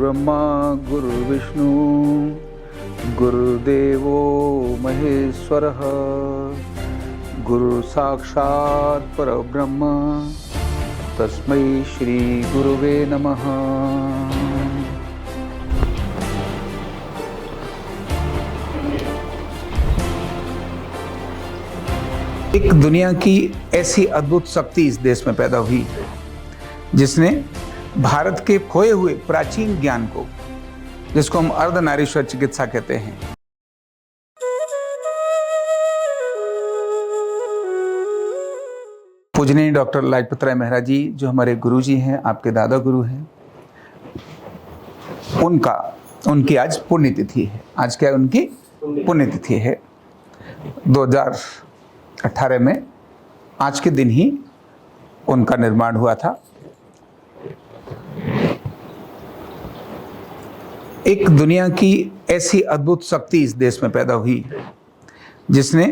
गुरुर्ब्रह्मा गुरुर्विष्णु गुरुदेवो महेश्वरः गुरु साक्षात् परब्रह्म तस्मै श्री गुरुवे नमः। एक दुनिया की ऐसी अद्भुत शक्ति इस देश में पैदा हुई जिसने भारत के खोए हुए प्राचीन ज्ञान को, जिसको हम अर्धनारीश्वर चिकित्सा कहते हैं, पूजनीय डॉक्टर लाजपत राय मेहरा जी जो हमारे गुरु जी हैं, आपके दादा गुरु हैं, उनकी आज पुण्यतिथि है। आज क्या उनकी पुण्यतिथि है? 2018 में आज के दिन ही उनका निर्माण हुआ था। एक दुनिया की ऐसी अद्भुत शक्ति इस देश में पैदा हुई जिसने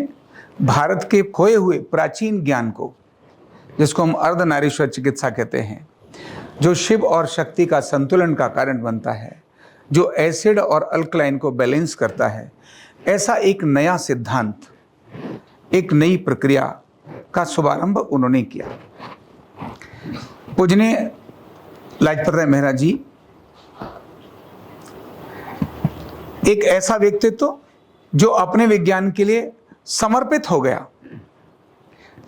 भारत के खोए हुए प्राचीन ज्ञान को, जिसको हम अर्धनारीश्वर चिकित्सा कहते हैं, जो शिव और शक्ति का संतुलन का कारण बनता है, जो एसिड और अल्कलाइन को बैलेंस करता है, ऐसा एक नया सिद्धांत, एक नई प्रक्रिया का शुभारंभ उन्होंने किया। पूजनीय लाजपत राय मेहरा जी एक ऐसा व्यक्तित्व जो अपने विज्ञान के लिए समर्पित हो गया,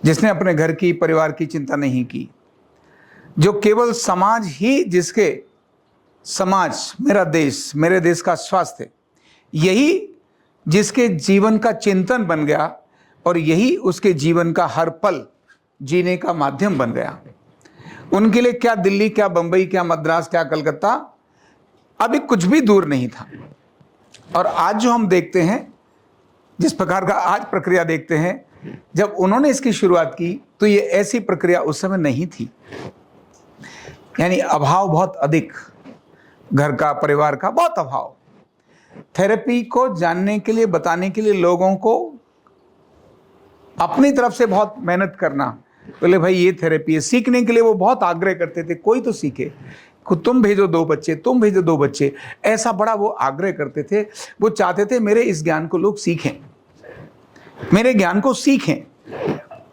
जिसने अपने घर की, परिवार की चिंता नहीं की, जो केवल समाज ही, जिसके समाज मेरा देश, मेरे देश का स्वास्थ्य, यही जिसके जीवन का चिंतन बन गया और यही उसके जीवन का हर पल जीने का माध्यम बन गया। उनके लिए क्या दिल्ली, क्या बंबई, क्या मद्रास, क्या कलकत्ता अभी कुछ भी दूर नहीं था। और आज जो हम देखते हैं, जिस प्रकार का आज प्रक्रिया देखते हैं, जब उन्होंने इसकी शुरुआत की तो ये ऐसी प्रक्रिया उस समय नहीं थी। यानी अभाव बहुत अधिक, घर का, परिवार का बहुत अभाव। थेरेपी को जानने के लिए, बताने के लिए लोगों को अपनी तरफ से बहुत मेहनत करना, बोले भाई ये थेरेपी है, सीखने के लिए वो बहुत आग्रह करते थे, कोई तो सीखे, तुम भेजो 2 बच्चे, तुम भेजो 2 बच्चे, ऐसा बड़ा वो आग्रह करते थे। वो चाहते थे मेरे इस ज्ञान को लोग सीखें, मेरे ज्ञान को सीखें,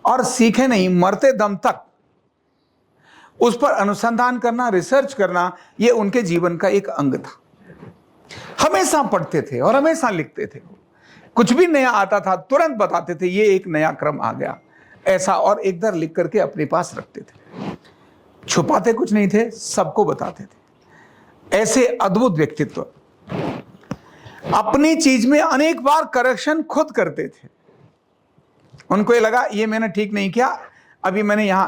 और सीखें नहीं, मरते दम तक उस पर अनुसंधान करना, रिसर्च करना, ये उनके जीवन का एक अंग था। हमेशा पढ़ते थे और हमेशा लिखते थे। कुछ भी नया आता था तुरंत बताते थे ये एक नया क्रम आ गया, ऐसा, और एक दर लिख करके अपने पास रखते थे। छुपाते कुछ नहीं थे, सबको बताते थे। ऐसे अद्भुत व्यक्तित्व अपनी चीज में अनेक बार करेक्शन खुद करते थे। उनको ये लगा ये मैंने ठीक नहीं किया, अभी मैंने यहां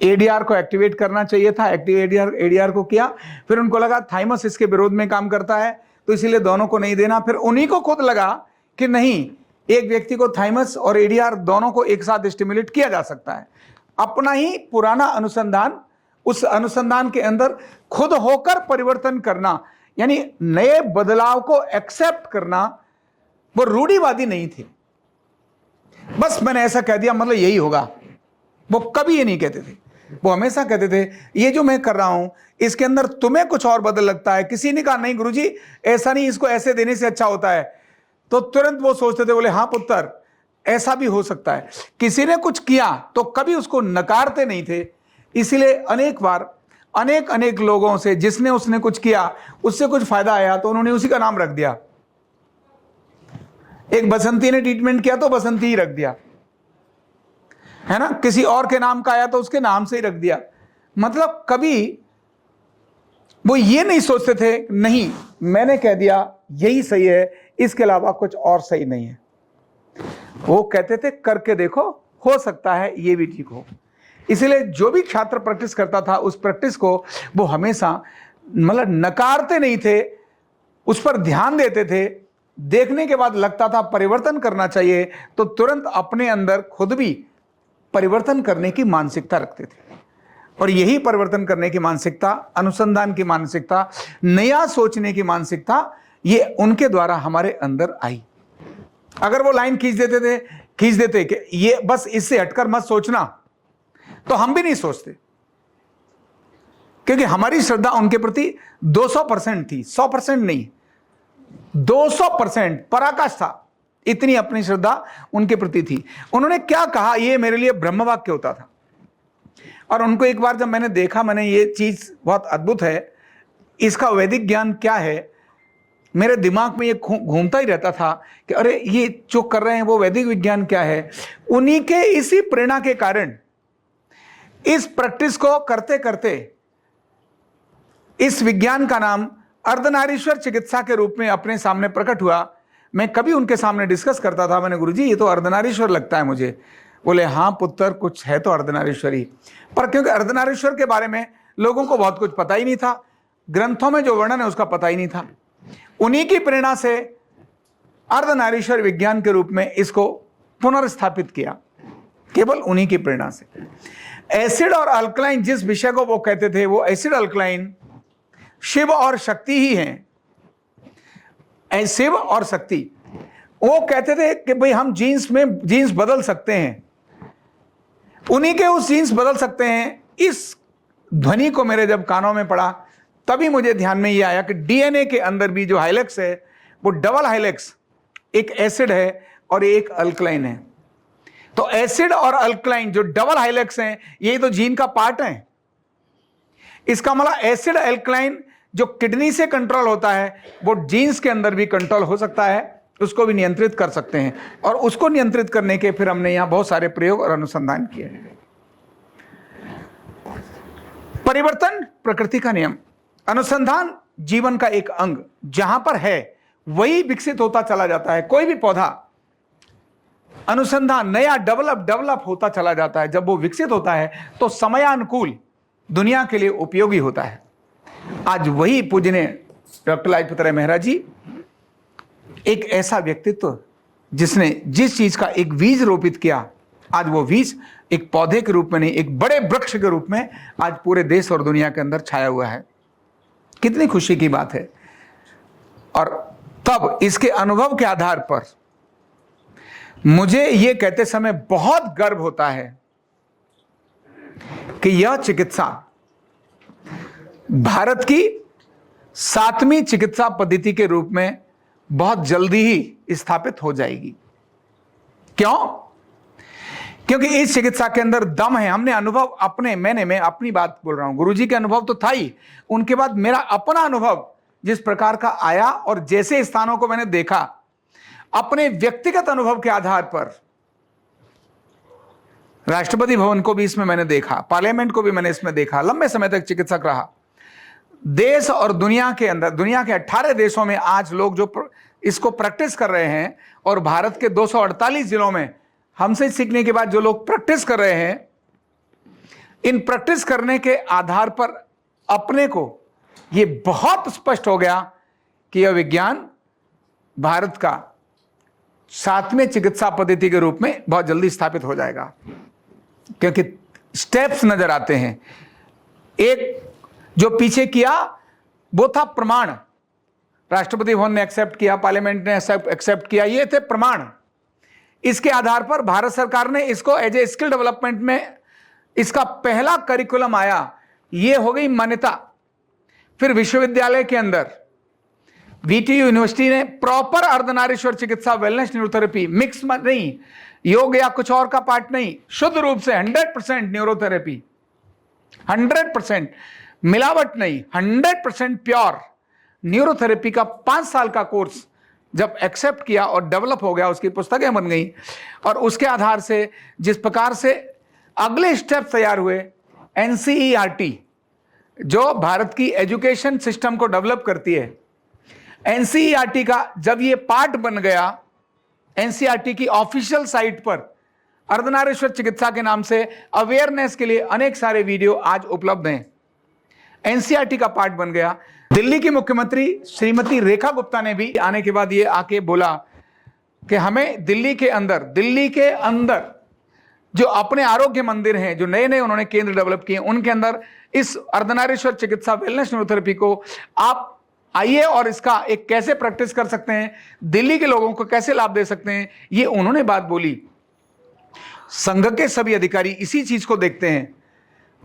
एडीआर को एक्टिवेट करना चाहिए था, एडीआर को किया। फिर उनको लगा थाइमस इसके विरोध में काम करता है, तो इसीलिए दोनों को नहीं देना। फिर उन्हीं को खुद लगा कि नहीं, एक व्यक्ति को थाइमस और एडीआर दोनों को एक साथ स्टिमुलेट किया जा सकता है। अपना ही पुराना अनुसंधान, उस अनुसंधान के अंदर खुद होकर परिवर्तन करना, यानी नए बदलाव को एक्सेप्ट करना, वो रूढ़िवादी नहीं थे। बस मैंने ऐसा कह दिया मतलब यही होगा, वो कभी ये नहीं कहते थे। वो हमेशा कहते थे ये जो मैं कर रहा हूं इसके अंदर तुम्हें कुछ और बदल लगता है। किसी ने कहा नहीं गुरुजी ऐसा नहीं, इसको ऐसे देने से अच्छा होता है, तो तुरंत वो सोचते थे, बोले हाँ पुत्र ऐसा भी हो सकता है। किसी ने कुछ किया तो कभी उसको नकारते नहीं थे। इसीलिए अनेक बार अनेक लोगों से जिसने उसने कुछ किया, उससे कुछ फायदा आया तो उन्होंने उसी का नाम रख दिया। एक बसंती ने ट्रीटमेंट किया तो बसंती ही रख दिया, है ना। किसी और के नाम का आया तो उसके नाम से ही रख दिया। मतलब कभी वो ये नहीं सोचते थे नहीं मैंने कह दिया यही सही है, इसके अलावा कुछ और सही नहीं है। वो कहते थे करके देखो, हो सकता है ये भी ठीक हो। इसलिए जो भी छात्र प्रैक्टिस करता था उस प्रैक्टिस को वो हमेशा मतलब नकारते नहीं थे, उस पर ध्यान देते थे। देखने के बाद लगता था परिवर्तन करना चाहिए तो तुरंत अपने अंदर खुद भी परिवर्तन करने की मानसिकता रखते थे। और यही परिवर्तन करने की मानसिकता, अनुसंधान की मानसिकता, नया सोचने की मानसिकता, ये उनके द्वारा हमारे अंदर आई। अगर वो लाइन खींच देते कि ये बस इससे हटकर मत सोचना, तो हम भी नहीं सोचते। क्योंकि हमारी श्रद्धा उनके प्रति 200% थी, 100% नहीं, 200% पराकाष्ठ था, इतनी अपनी श्रद्धा उनके प्रति थी। उन्होंने क्या कहा, ये मेरे लिए ब्रह्मवाक्य होता था। और उनको एक बार जब मैंने देखा, मैंने ये चीज बहुत अद्भुत है, इसका वैदिक ज्ञान क्या है, मेरे दिमाग में ये घूमता ही रहता था कि अरे ये जो कर रहे हैं वो वैदिक विज्ञान क्या है। उन्हीं के इसी प्रेरणा के कारण इस प्रैक्टिस को करते करते इस विज्ञान का नाम अर्धनारीश्वर चिकित्सा के रूप में अपने सामने प्रकट हुआ। मैं कभी उनके सामने डिस्कस करता था, मैंने गुरुजी ये तो अर्धनारीश्वर लगता है मुझे। बोले हाँ पुत्र, कुछ है तो अर्धनारीश्वर ही, पर क्योंकि अर्धनारीश्वर के बारे में लोगों को बहुत कुछ पता ही नहीं था, ग्रंथों में जो वर्णन है उसका पता ही नहीं था। उन्हीं की प्रेरणा से अर्धनारीश्वर विज्ञान के रूप में इसको पुनर्स्थापित किया, केवल उन्हीं की प्रेरणा से। एसिड और अल्कलाइन जिस विषय को वो कहते थे, वो एसिड अल्कलाइन शिव और शक्ति ही हैं। शिव और शक्ति, वो कहते थे कि भाई हम जीन्स में जीन्स बदल सकते हैं, उन्हीं के उस जीन्स बदल सकते हैं। इस ध्वनि को मेरे जब कानों में पड़ा तभी मुझे ध्यान में ये आया कि डीएनए के अंदर भी जो हाइलेक्स है वो डबल हाइलेक्स, एक एसिड है और एक अल्कलाइन है। तो एसिड और अल्कलाइन जो डबल हाइलेक्स हैं, ये तो जीन का पार्ट है। इसका मतलब एसिड अल्कलाइन जो किडनी से कंट्रोल होता है वो जीन्स के अंदर भी कंट्रोल हो सकता है, उसको भी नियंत्रित कर सकते हैं। और उसको नियंत्रित करने के फिर हमने यहां बहुत सारे प्रयोग और अनुसंधान किए हैं। परिवर्तन प्रकृति का नियम, अनुसंधान जीवन का एक अंग, जहां पर है वही विकसित होता चला जाता है। कोई भी पौधा अनुसंधान नया डेवलप होता चला जाता है। जब वो विकसित होता है तो समयानुकूल दुनिया के लिए उपयोगी होता है। आज वही पूजनीय डॉक्टर लाजपत राय मेहरा जी एक ऐसा व्यक्तित्व जिसने जिस चीज का एक बीज रोपित किया, आज वो बीज एक पौधे के रूप में नहीं, एक बड़े वृक्ष के रूप में आज पूरे देश और दुनिया के अंदर छाया हुआ है। कितनी खुशी की बात है। और तब इसके अनुभव के आधार पर मुझे यह कहते समय बहुत गर्व होता है कि यह चिकित्सा भारत की 7वीं चिकित्सा पद्धति के रूप में बहुत जल्दी ही स्थापित हो जाएगी। क्यों? क्योंकि इस चिकित्सा के अंदर दम है। हमने अनुभव अपने, मैं अपनी बात बोल रहा हूं, गुरुजी के अनुभव तो था ही, उनके बाद मेरा अपना अनुभव जिस प्रकार का आया और जैसे स्थानों को मैंने देखा, अपने व्यक्तिगत अनुभव के आधार पर राष्ट्रपति भवन को भी इसमें मैंने देखा, पार्लियामेंट को भी मैंने इसमें देखा, लंबे समय तक चिकित्सक रहा। देश और दुनिया के अंदर, दुनिया के 18 देशों में आज लोग जो इसको प्रैक्टिस कर रहे हैं और भारत के 248 जिलों में हमसे सीखने के बाद जो लोग प्रैक्टिस कर रहे हैं, इन प्रैक्टिस करने के आधार पर अपने को ये बहुत स्पष्ट हो गया कि यह विज्ञान भारत का 7वें चिकित्सा पद्धति के रूप में बहुत जल्दी स्थापित हो जाएगा। क्योंकि स्टेप्स नजर आते हैं। एक जो पीछे किया वो था प्रमाण, राष्ट्रपति भवन ने एक्सेप्ट किया, पार्लियामेंट ने एक्सेप्ट किया, ये थे प्रमाण। इसके आधार पर भारत सरकार ने इसको एज ए स्किल डेवलपमेंट में इसका पहला करिकुलम आया, ये हो गई मान्यता। फिर विश्वविद्यालय के अंदर वीटीयू यूनिवर्सिटी ने प्रॉपर अर्धनारीश्वर चिकित्सा, वेलनेस, न्यूरोथेरेपी, मिक्स नहीं, योग या कुछ और का पार्ट नहीं, शुद्ध रूप से 100% न्यूरोथेरेपी, 100% मिलावट नहीं, 100% प्योर न्यूरोथेरेपी का 5 साल का कोर्स जब एक्सेप्ट किया और डेवलप हो गया, उसकी पुस्तकें बन गई। और उसके आधार से जिस प्रकार से अगले स्टेप तैयार हुए, एनसीईआरटी जो भारत की एजुकेशन सिस्टम को डेवलप करती है, एनसीईआरटी का जब ये पार्ट बन गया, एनसीईआरटी की ऑफिशियल साइट पर अर्धनारीश्वर चिकित्सा के नाम से अवेयरनेस के लिए अनेक सारे वीडियो आज उपलब्ध हैं, एनसीईआरटी का पार्ट बन गया। दिल्ली की मुख्यमंत्री श्रीमती रेखा गुप्ता ने भी आने के बाद ये आके बोला कि हमें दिल्ली के अंदर जो अपने आरोग्य मंदिर हैं, जो नए नए उन्होंने केंद्र डेवलप किए, उनके अंदर इस अर्धनारीश्वर चिकित्सा, वेलनेस, न्यूरोथेरेपी को आप आइए और इसका एक कैसे प्रैक्टिस कर सकते हैं, दिल्ली के लोगों को कैसे लाभ दे सकते हैं, ये उन्होंने बात बोली। संघ के सभी अधिकारी इसी चीज को देखते हैं।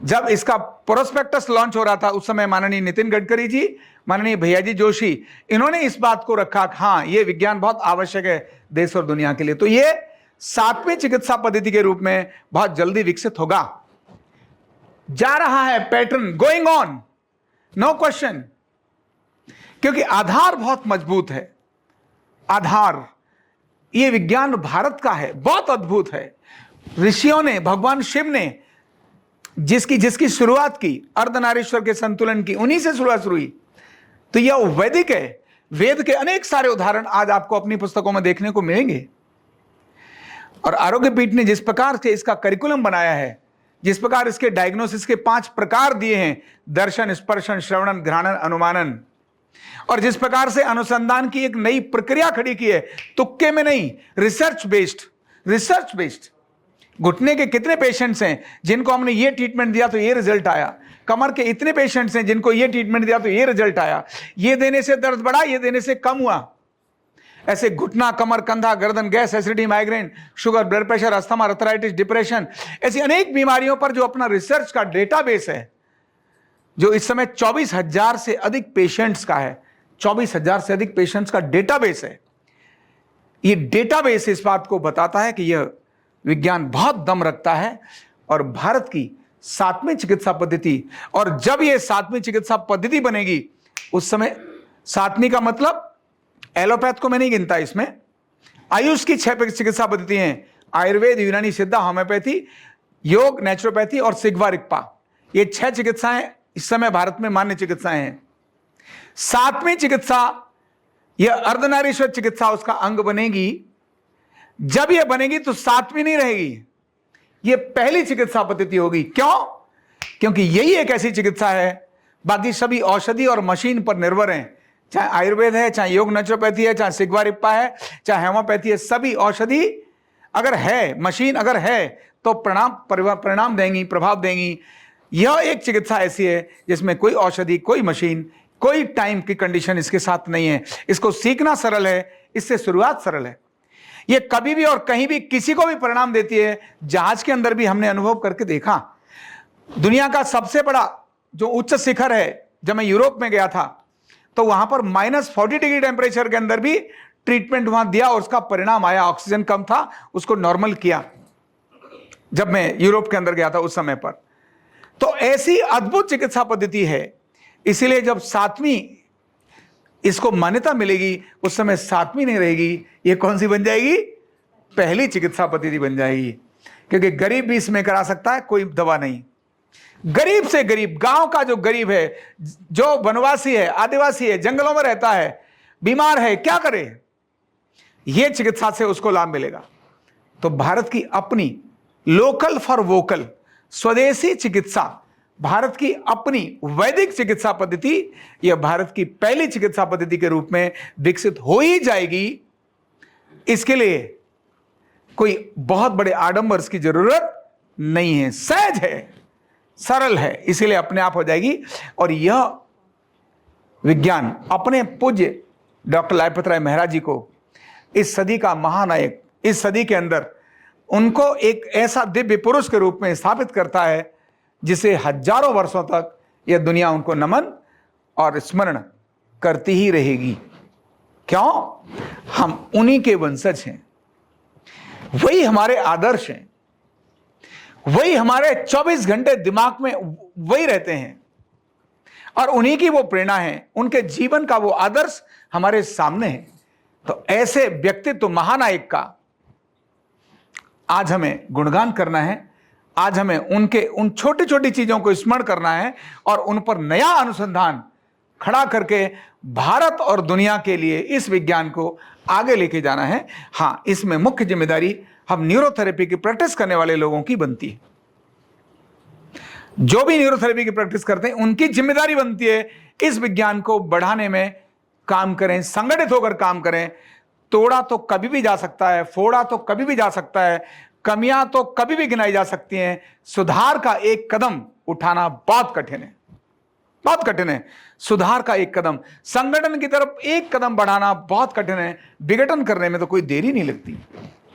जब इसका प्रोस्पेक्टस लॉन्च हो रहा था उस समय माननीय नितिन गडकरी जी, माननीय भैयाजी जोशी, इन्होंने इस बात को रखा कि हाँ, ये विज्ञान बहुत आवश्यक है देश और दुनिया के लिए। तो ये 7वीं चिकित्सा पद्धति के रूप में बहुत जल्दी विकसित होगा, जा रहा है pattern, going on, no question, क्योंकि आधार बहुत मजबूत है। आधार, ये विज्ञान भारत का है, बहुत अद्भुत है। ऋषियों ने, भगवान शिव ने जिसकी शुरुआत की, अर्धनारीश्वर के संतुलन की, उन्हीं से शुरुआत हुई। तो यह वैदिक है। वेद के अनेक सारे उदाहरण आज आपको अपनी पुस्तकों में देखने को मिलेंगे। और आरोग्य पीठ ने जिस प्रकार से इसका करिकुलम बनाया है, जिस प्रकार इसके डायग्नोसिस के 5 प्रकार दिए हैं, दर्शन, स्पर्शन, श्रवणन, घ्राणन, अनुमानन, और जिस प्रकार से अनुसंधान की एक नई प्रक्रिया खड़ी की है, तुक्के में नहीं, रिसर्च बेस्ड। घुटने के कितने पेशेंट्स हैं जिनको हमने ये ट्रीटमेंट दिया तो ये रिजल्ट आया, कमर के इतने पेशेंट्स हैं जिनको ये ट्रीटमेंट दिया तो ये रिजल्ट आया, ये देने से दर्द बढ़ा, ये देने से कम हुआ। ऐसे घुटना, कमर, कंधा, गर्दन, gas, acidity, migraine, sugar, blood pressure, asthma, arthritis, depression, ऐसी अनेक बीमारियों पर जो अपना रिसर्च का डेटाबेस है, जो इस समय 24,000 से अधिक पेशेंट्स का है, 24,000 से अधिक पेशेंट्स का डेटाबेस है। ये डेटाबेस इस बात को बताता है कि यह विज्ञान बहुत दम रखता है। और भारत की 7वीं चिकित्सा पद्धति, और जब यह 7वीं चिकित्सा पद्धति बनेगी, उस समय 7वीं का मतलब एलोपैथ को मैं नहीं गिनता इसमें, आयुष की 6 चिकित्सा पद्धति हैं, आयुर्वेद, यूनानी सिद्धा, होम्योपैथी, योग, नेचुरोपैथी और सिग्वा रिक्पा। ये 6 चिकित्साएं इस समय भारत में मान्य चिकित्साएं हैं। 7वीं चिकित्सा, यह अर्धनारीश्वर चिकित्सा उसका अंग बनेगी। जब यह बनेगी तो 7वीं नहीं रहेगी, यह पहली चिकित्सा पद्धति होगी। क्यों? क्योंकि यही एक ऐसी चिकित्सा है, बाकी सभी औषधि और मशीन पर निर्भर हैं। चाहे आयुर्वेद है, चाहे योग नेचुरोपैथी है, चाहे सिग्वा रिप्पा है, चाहे होम्योपैथी है, सभी औषधि अगर है, मशीन अगर है तो परिणाम देंगी, प्रभाव देंगी। यह एक चिकित्सा ऐसी है जिसमें कोई औषधि, कोई मशीन, कोई टाइम की कंडीशन इसके साथ नहीं है। इसको सीखना सरल है, इससे शुरुआत सरल है। ये कभी भी और कहीं भी किसी को भी परिणाम देती है। जहाज के अंदर भी हमने अनुभव करके देखा। दुनिया का सबसे बड़ा जो उच्च शिखर है, जब मैं यूरोप में गया था तो वहां पर -40 डिग्री टेम्परेचर के अंदर भी ट्रीटमेंट वहां दिया और उसका परिणाम आया। ऑक्सीजन कम था, उसको नॉर्मल किया, जब मैं यूरोप के अंदर गया था उस समय पर। तो ऐसी अद्भुत चिकित्सा पद्धति है। इसीलिए जब 7वीं इसको मान्यता मिलेगी, उस समय 7वीं नहीं रहेगी, ये कौन सी बन जाएगी? पहली चिकित्सा पद्धति बन जाएगी। क्योंकि गरीब भी इसमें करा सकता है, कोई दवा नहीं। गरीब से गरीब, गांव का जो गरीब है, जो वनवासी है, आदिवासी है, जंगलों में रहता है, बीमार है, क्या करे? यह चिकित्सा से उसको लाभ मिलेगा। तो भारत की अपनी लोकल फॉर वोकल, स्वदेशी चिकित्सा, भारत की अपनी वैदिक चिकित्सा पद्धति, यह भारत की पहली चिकित्सा पद्धति के रूप में विकसित हो ही जाएगी। इसके लिए कोई बहुत बड़े आडंबर की जरूरत नहीं है, सहज है, सरल है, इसीलिए अपने आप हो जाएगी। और यह विज्ञान अपने पूज्य डॉक्टर लाजपत राय महराज जी को, इस सदी का महानायक, इस सदी के अंदर उनको एक ऐसा दिव्य पुरुष के रूप में स्थापित करता है जिसे हजारों वर्षों तक यह दुनिया उनको नमन और स्मरण करती ही रहेगी। क्यों? हम उन्हीं के वंशज हैं, वही हमारे आदर्श हैं, वही हमारे 24 घंटे दिमाग में वही रहते हैं, और उन्हीं की वो प्रेरणा है, उनके जीवन का वो आदर्श हमारे सामने है। तो ऐसे व्यक्तित्व महानायक का आज हमें गुणगान करना है। आज हमें उनके उन छोटी छोटी चीजों को स्मरण करना है और उन पर नया अनुसंधान खड़ा करके भारत और दुनिया के लिए इस विज्ञान को आगे लेके जाना है। हाँ, इसमें मुख्य जिम्मेदारी हम न्यूरोथेरेपी की प्रैक्टिस करने वाले लोगों की बनती है। जो भी न्यूरोथेरेपी की प्रैक्टिस करते हैं, उनकी जिम्मेदारी बनती है इस विज्ञान को बढ़ाने में काम करें, संगठित होकर काम करें। तोड़ा तो कभी भी जा सकता है, फोड़ा तो कभी भी जा सकता है, कमियां तो कभी भी गिनाई जा सकती हैं। सुधार का एक कदम उठाना बहुत कठिन है, बहुत कठिन है। सुधार का एक कदम, संगठन की तरफ एक कदम बढ़ाना बहुत कठिन है। विघटन करने में तो कोई देरी नहीं लगती।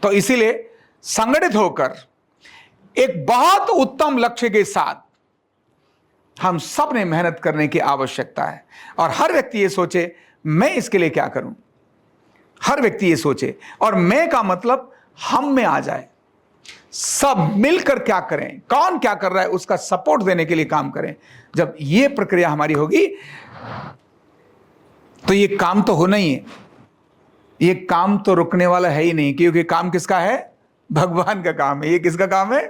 तो इसीलिए संगठित होकर एक बहुत उत्तम लक्ष्य के साथ हम सब ने मेहनत करने की आवश्यकता है और हर व्यक्ति ये सोचे मैं इसके लिए क्या करूं। हर व्यक्ति ये सोचे और मैं का मतलब हम में आ जाए, सब मिलकर क्या करें, कौन क्या कर रहा है उसका सपोर्ट देने के लिए काम करें। जब ये प्रक्रिया हमारी होगी तो ये काम तो होना ही है, ये काम तो रुकने वाला है ही नहीं, क्योंकि काम किसका है? भगवान का काम है। ये किसका काम है?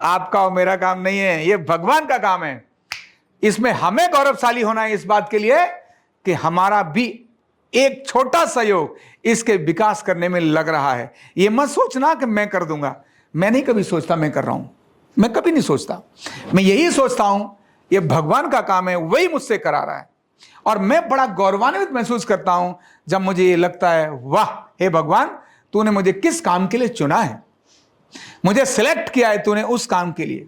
आपका और मेरा काम नहीं है, ये भगवान का काम है। इसमें हमें गौरवशाली होना है इस बात के लिए कि हमारा भी एक छोटा सहयोग इसके विकास करने में लग रहा है। ये मत सोचना कि मैं कर दूंगा, मैं नहीं कभी सोचता मैं कर रहा हूं, मैं कभी नहीं सोचता। मैं यही सोचता हूं ये भगवान का काम है, वही मुझसे करा रहा है। और मैं बड़ा गौरवान्वित महसूस करता हूं जब मुझे ये लगता है वाह हे भगवान, तूने मुझे किस काम के लिए चुना है, मुझे सिलेक्ट किया है तूने उस काम के लिए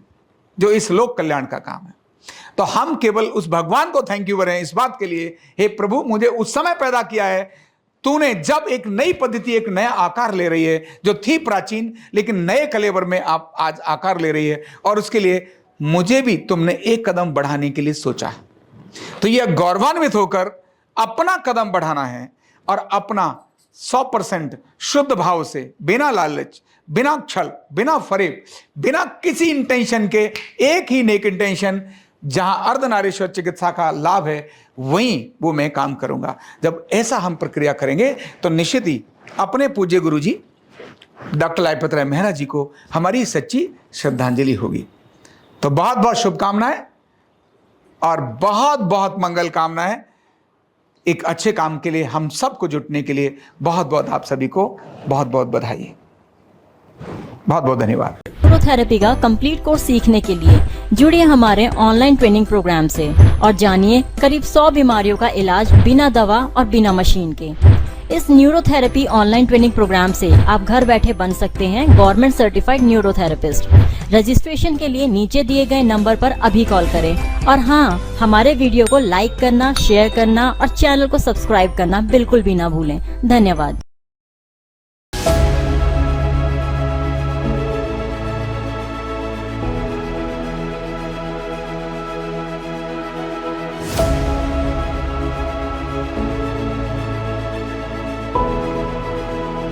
जो इस लोक कल्याण का काम है। तो हम केवल उस भगवान को थैंक यू करें इस बात के लिए, हे प्रभु मुझे उस समय पैदा किया है तूने जब एक नई पद्धति, एक नया आकार ले रही है, जो थी प्राचीन लेकिन नए कलेवर में आप आज आकार ले रही है, और उसके लिए मुझे भी तुमने एक कदम बढ़ाने के लिए सोचा है। तो यह गौरवान्वित होकर अपना कदम बढ़ाना है और अपना 100% शुद्ध भाव से, बिना लालच, बिना छल, बिना फरेब, बिना किसी इंटेंशन के, एक ही नेक इंटेंशन, जहां अर्धनारीश्वर चिकित्सा का लाभ है वहीं वो मैं काम करूंगा। जब ऐसा हम प्रक्रिया करेंगे तो निश्चित ही अपने पूज्य गुरु जी डॉक्टर लाजपत राय मेहरा जी को हमारी सच्ची श्रद्धांजलि होगी। तो बहुत बहुत शुभकामनाएं और बहुत बहुत मंगल कामनाएं एक अच्छे काम के लिए, हम सबको जुटने के लिए बहुत बहुत आप सभी को बहुत बहुत बधाई, बहुत बहुत धन्यवाद। न्यूरोथेरेपी का कंप्लीट कोर्स सीखने के लिए जुड़िए हमारे ऑनलाइन ट्रेनिंग प्रोग्राम से और जानिए करीब 100 बीमारियों का इलाज बिना दवा और बिना मशीन के। इस न्यूरोथेरेपी ऑनलाइन ट्रेनिंग प्रोग्राम से आप घर बैठे बन सकते हैं गवर्नमेंट सर्टिफाइड न्यूरोथेरेपिस्ट। रजिस्ट्रेशन के लिए नीचे दिए गए नंबर पर अभी कॉल करें और हाँ, हमारे वीडियो को लाइक करना, शेयर करना और चैनल को सब्सक्राइब करना बिल्कुल भी ना भूलें। धन्यवाद।